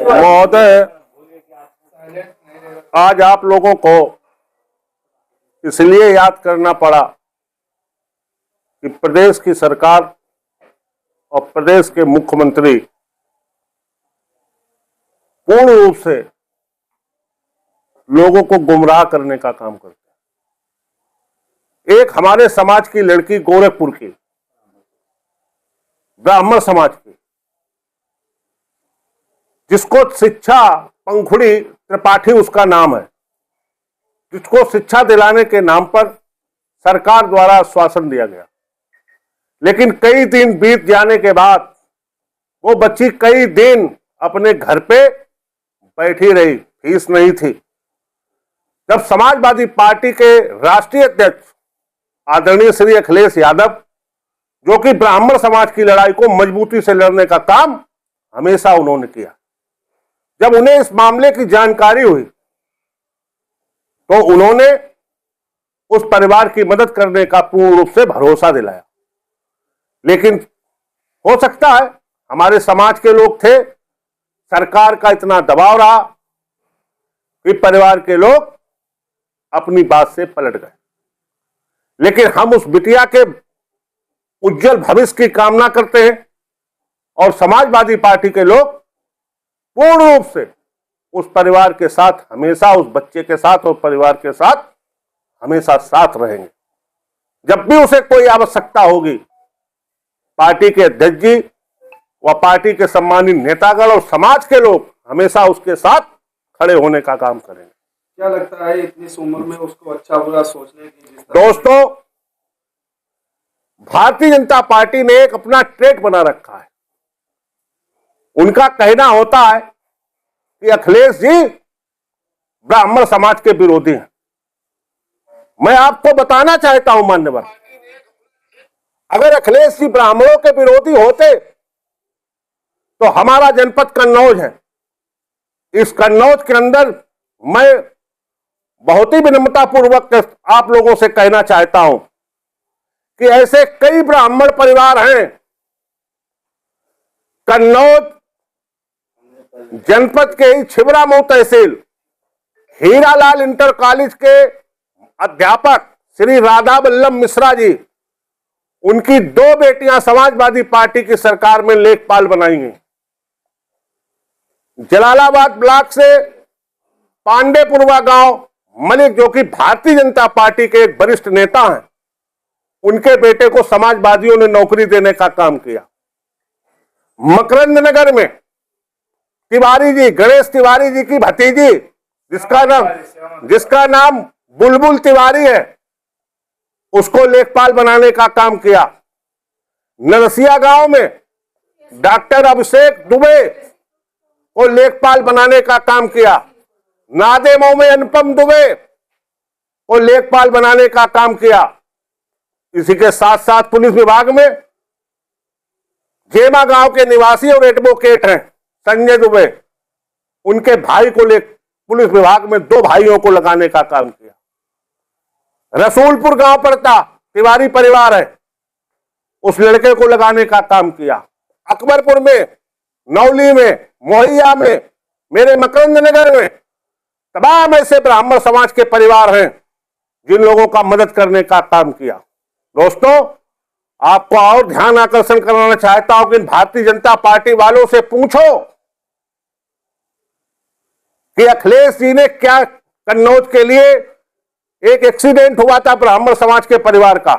महोदय, आज आप लोगों को इसलिए याद करना पड़ा कि प्रदेश की सरकार और प्रदेश के मुख्यमंत्री पूर्ण रूप से लोगों को गुमराह करने का काम करते हैं। एक हमारे समाज की लड़की, गोरखपुर की, ब्राह्मण समाज की, जिसको शिक्षा पंखुड़ी त्रिपाठी उसका नाम है, जिसको शिक्षा दिलाने के नाम पर सरकार द्वारा आश्वासन दिया गया, लेकिन कई दिन बीत जाने के बाद वो बच्ची कई दिन अपने घर पे बैठी रही, फीस नहीं थी। जब समाजवादी पार्टी के राष्ट्रीय अध्यक्ष आदरणीय श्री अखिलेश यादव, जो कि ब्राह्मण समाज की लड़ाई को मजबूती से लड़ने का काम हमेशा उन्होंने किया, जब उन्हें इस मामले की जानकारी हुई तो उन्होंने उस परिवार की मदद करने का पूर्ण रूप से भरोसा दिलाया। लेकिन हो सकता है हमारे समाज के लोग थे, सरकार का इतना दबाव रहा कि परिवार के लोग अपनी बात से पलट गए। लेकिन हम उस बिटिया के उज्जवल भविष्य की कामना करते हैं और समाजवादी पार्टी के लोग पूर्ण रूप से उस परिवार के साथ, हमेशा उस बच्चे के साथ और परिवार के साथ हमेशा साथ रहेंगे। जब भी उसे कोई आवश्यकता होगी, पार्टी के अध्यक्ष जी व पार्टी के सम्मानित नेतागण और समाज के लोग हमेशा उसके साथ खड़े होने का काम करेंगे। क्या लगता है इतनी उम्र में उसको अच्छा बुरा सोचने की? दोस्तों, भारतीय जनता पार्टी ने एक अपना ट्रेड बना रखा है। उनका कहना होता है कि अखिलेश जी ब्राह्मण समाज के विरोधी हैं। मैं आपको बताना चाहता हूं मान्यवर, अगर अखिलेश जी ब्राह्मणों के विरोधी होते तो हमारा जनपद कन्नौज है। इस कन्नौज के अंदर मैं बहुत ही विनम्रता पूर्वक आप लोगों से कहना चाहता हूं कि ऐसे कई ब्राह्मण परिवार हैं। कन्नौज जनपद के ही छिबरामऊ तहसील हीरालाल इंटर कॉलेज के अध्यापक श्री राधा वल्लभ मिश्रा जी, उनकी 2 बेटियां समाजवादी पार्टी की सरकार में लेखपाल बनाई गई। जलालाबाद ब्लॉक से पांडेपुरवा गांव मलिक, जो कि भारतीय जनता पार्टी के एक वरिष्ठ नेता हैं, उनके बेटे को समाजवादियों ने नौकरी देने का काम किया। मकरंद नगर में तिवारी जी, गणेश तिवारी जी की भतीजी, जिसका नाम बुलबुल तिवारी है, उसको लेखपाल बनाने का काम किया। नरसिया गांव में डॉक्टर अभिषेक दुबे को लेखपाल बनाने का काम किया। नादेमऊ में अनुपम दुबे को लेखपाल बनाने का काम किया। इसी के साथ साथ पुलिस विभाग में जेमा गांव के निवासी और एडवोकेट हैं संजय दुबे, उनके भाई को पुलिस विभाग में 2 भाइयों को लगाने का काम किया। रसूलपुर गांव पड़ता, तिवारी परिवार है, उस लड़के को लगाने का काम किया। अकबरपुर में, नौली में, मोहिया में, मेरे मकरंद नगर में तमाम ऐसे ब्राह्मण समाज के परिवार हैं जिन लोगों का मदद करने का काम किया। दोस्तों, आपको और ध्यान आकर्षण कराना चाहता हूं कि भारतीय जनता पार्टी वालों से पूछो कि अखिलेश जी ने क्या, कन्नौज के लिए एक एक्सीडेंट हुआ था ब्राह्मण समाज के परिवार का,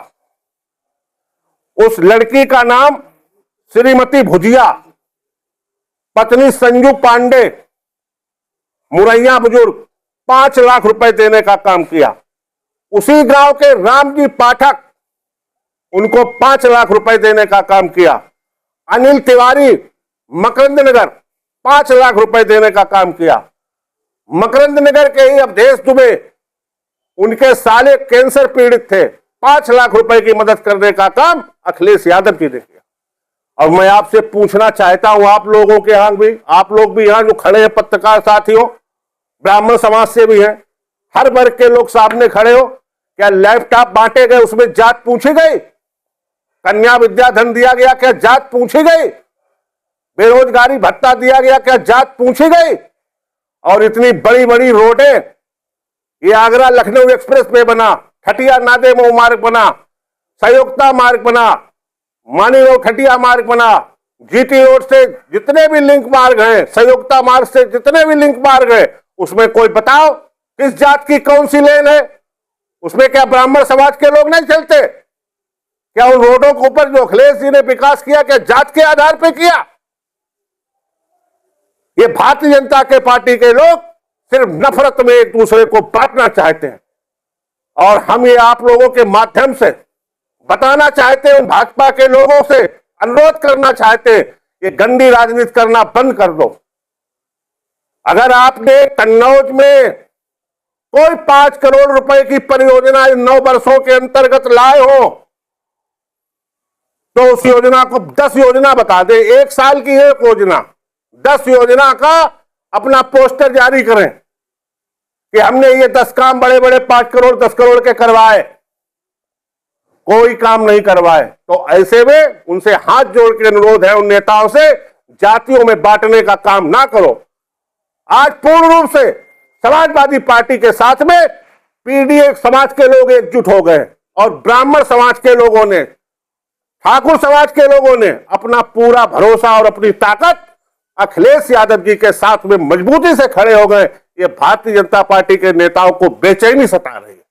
उस लड़की का नाम श्रीमती भुजिया, पत्नी संजू पांडे, मुरैया बुजुर्ग, 5 लाख रुपए देने का काम किया। उसी गांव के रामजी पाठक, उनको 5 लाख रुपए देने का काम किया। अनिल तिवारी, मकरंद नगर, 5 लाख रुपए देने का काम किया। मकरंद नगर के ही अवधेश दुबे, उनके साले कैंसर पीड़ित थे, 5 लाख रुपए की मदद करने का काम अखिलेश यादव जी ने किया। और मैं आपसे पूछना चाहता हूं, आप लोगों के यहां भी, आप लोग भी यहां जो खड़े हैं पत्रकार साथियों, ब्राह्मण समाज से भी हैं, हर वर्ग के लोग सामने खड़े हो, क्या लैपटॉप बांटे गए उसमें जात पूछी गई? कन्या विद्याधन दिया गया, क्या जात पूछी गई? बेरोजगारी भत्ता दिया गया, क्या जात पूछी गई? और इतनी बड़ी बड़ी रोडें, ये आगरा लखनऊ एक्सप्रेस वे बना, खटिया नादेमो मार्ग बना, संयुक्ता मार्ग बना, मानीगांव खटिया मार्ग बना, जीटी रोड से जितने भी लिंक मार्ग हैं, संयुक्ता मार्ग से जितने भी लिंक मार्ग हैं, उसमें कोई बताओ किस जात की कौन सी लेन है? उसमें क्या ब्राह्मण समाज के लोग नहीं चलते? क्या उन रोडों के ऊपर जो अखिलेश जी ने विकास किया, क्या जात के आधार पर किया? ये भारतीय जनता के पार्टी के लोग सिर्फ नफरत में एक दूसरे को बांटना चाहते हैं, और हम ये आप लोगों के माध्यम से बताना चाहते हैं, भाजपा के लोगों से अनुरोध करना चाहते हैं, ये गंदी राजनीति करना बंद कर दो। अगर आपने कन्नौज में कोई 5 करोड़ रुपए की परियोजना इन 9 वर्षों के अंतर्गत लाए हो, तो उस योजना को 10 योजना बता दे। 1 साल की 1 योजना, 10 योजना का अपना पोस्टर जारी करें कि हमने ये 10 काम बड़े बड़े 5 करोड़ 10 करोड़ के करवाए। कोई काम नहीं करवाए। तो ऐसे में उनसे हाथ जोड़ के अनुरोध है, उन नेताओं से, जातियों में बांटने का काम ना करो। आज पूर्ण रूप से समाजवादी पार्टी के साथ में पीडीए समाज के लोग एकजुट हो गए, और ब्राह्मण समाज के लोगों ने, ठाकुर समाज के लोगों ने अपना पूरा भरोसा और अपनी ताकत अखिलेश यादव जी के साथ में मजबूती से खड़े हो गए। ये भारतीय जनता पार्टी के नेताओं को बेचैनी सता रही है।